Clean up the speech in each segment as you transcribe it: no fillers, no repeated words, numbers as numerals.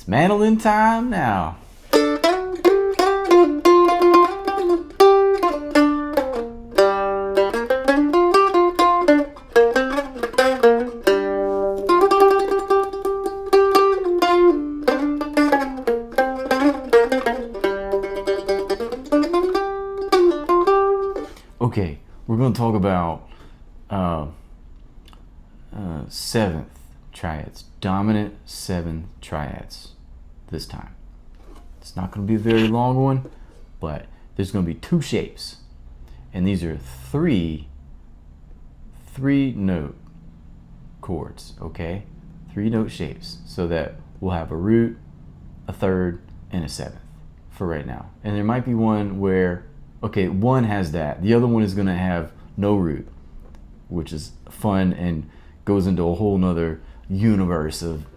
mandolin time now. Okay, we're going to talk about seventh triads, dominant seven triads this time. It's not going to be a very long one, but there's going to be two shapes, and these are three note chords, okay? 3-note shapes, so that we'll have a root, a third, and a seventh for right now. And there might be one where, okay, one has that. The other one is going to have no root, which is fun and goes into a whole nother universe of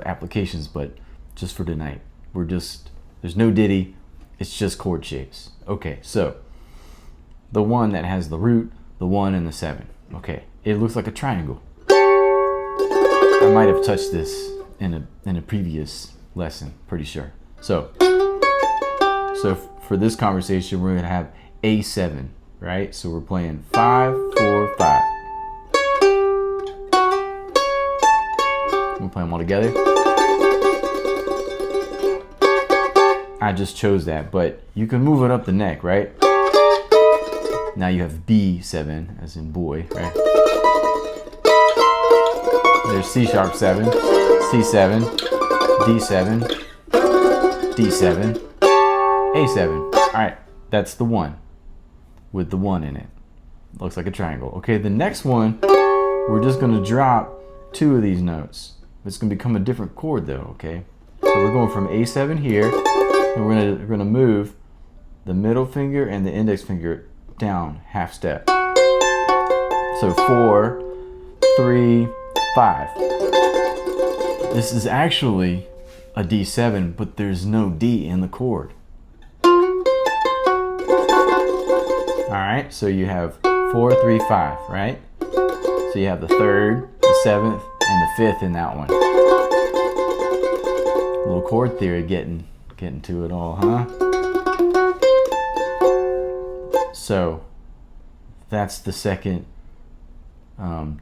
applications. But just for tonight, there's no ditty. It's just chord shapes. Okay, so the one that has the root, the 1, and the 7. Okay, it looks like a triangle. I might have touched this in a previous lesson, pretty sure. So for this conversation, we're gonna have A7, right? So we're playing 5, 4, 5. We'll play them all together. I just chose that, but you can move it up the neck, right? Now you have B7, as in boy, right? There's C sharp 7, C7, D7, D7, A7. All right, that's the one with the 1 in it. Looks like a triangle. Okay, the next one, we're just gonna drop 2 of these notes. It's gonna become a different chord though, okay? So we're going from A7 here, and we're gonna move the middle finger and the index finger down half step. So 4, 3, 5. This is actually a D7, but there's no D in the chord. Alright, so you have 4, 3, 5, right? So you have the 3rd, the 7th, and the 5th in that one. Little chord theory getting to it all, huh? So that's the second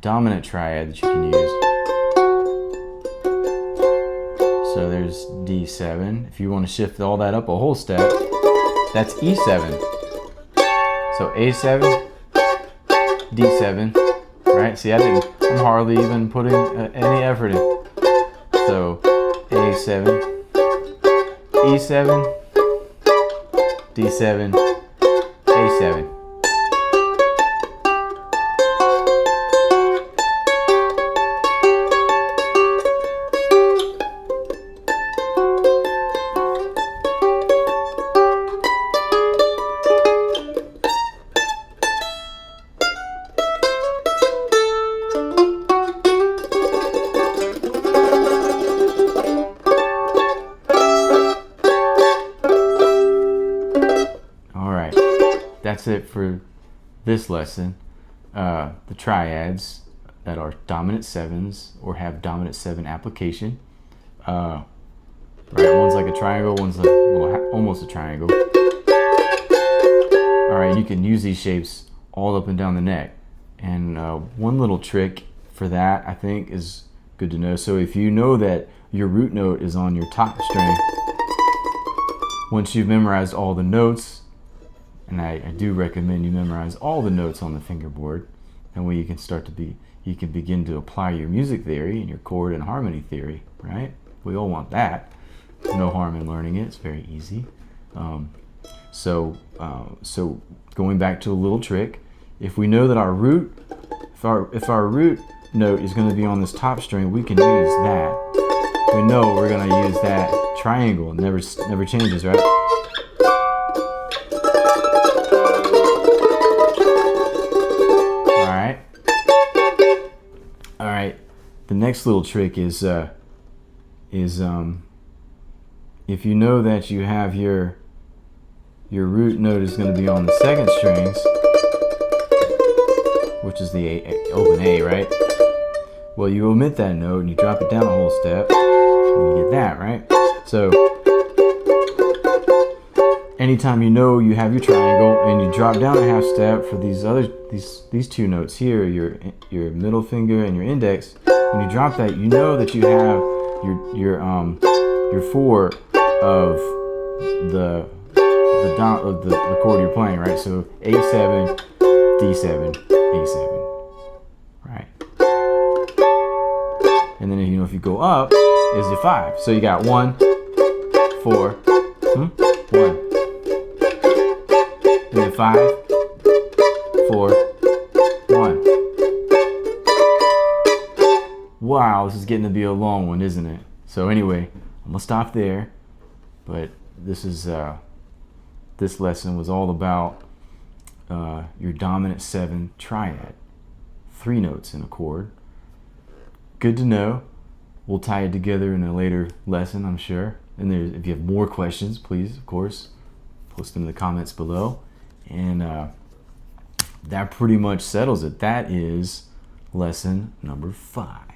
dominant triad that you can use. So there's D7. If you want to shift all that up a whole step, that's E7. So A7, D7, right? See, I'm hardly even putting any effort in. So A7, E7, D7, A7. That's it for this lesson. The triads that are dominant 7s or have dominant 7 application. Right, one's like a triangle, one's like almost a triangle. All right, you can use these shapes all up and down the neck. And one little trick for that, I think, is good to know. So if you know that your root note is on your top string, once you've memorized all the notes, and I do recommend you memorize all the notes on the fingerboard, and way you can you can begin to apply your music theory and your chord and harmony theory, right? We all want that. No harm in learning it. It's very easy. So going back to a little trick, if we know that our root, if our root note is going to be on this top string, we can use that. We know we're going to use that triangle. It never changes, right? All right. The next little trick is if you know that you have your root note is going to be on the second strings, which is the open A, right? Well, you omit that note and you drop it down a whole step, and you get that, right? So anytime you know you have your triangle and you drop down a half step for these two notes here, your middle finger and your index, when you drop that, you know that you have your four of the chord you're playing, right? So A7, D7, A7, right? And then if you go up is your 5. So you got 1, 4, 1. And then 5, 4, 1. Wow, this is getting to be a long one, isn't it? So anyway, I'm gonna stop there. But this lesson was all about your dominant 7 triad, 3 notes in a chord. Good to know. We'll tie it together in a later lesson, I'm sure. And if you have more questions, please, of course, post them in the comments below. And that pretty much settles it. That is lesson number 5.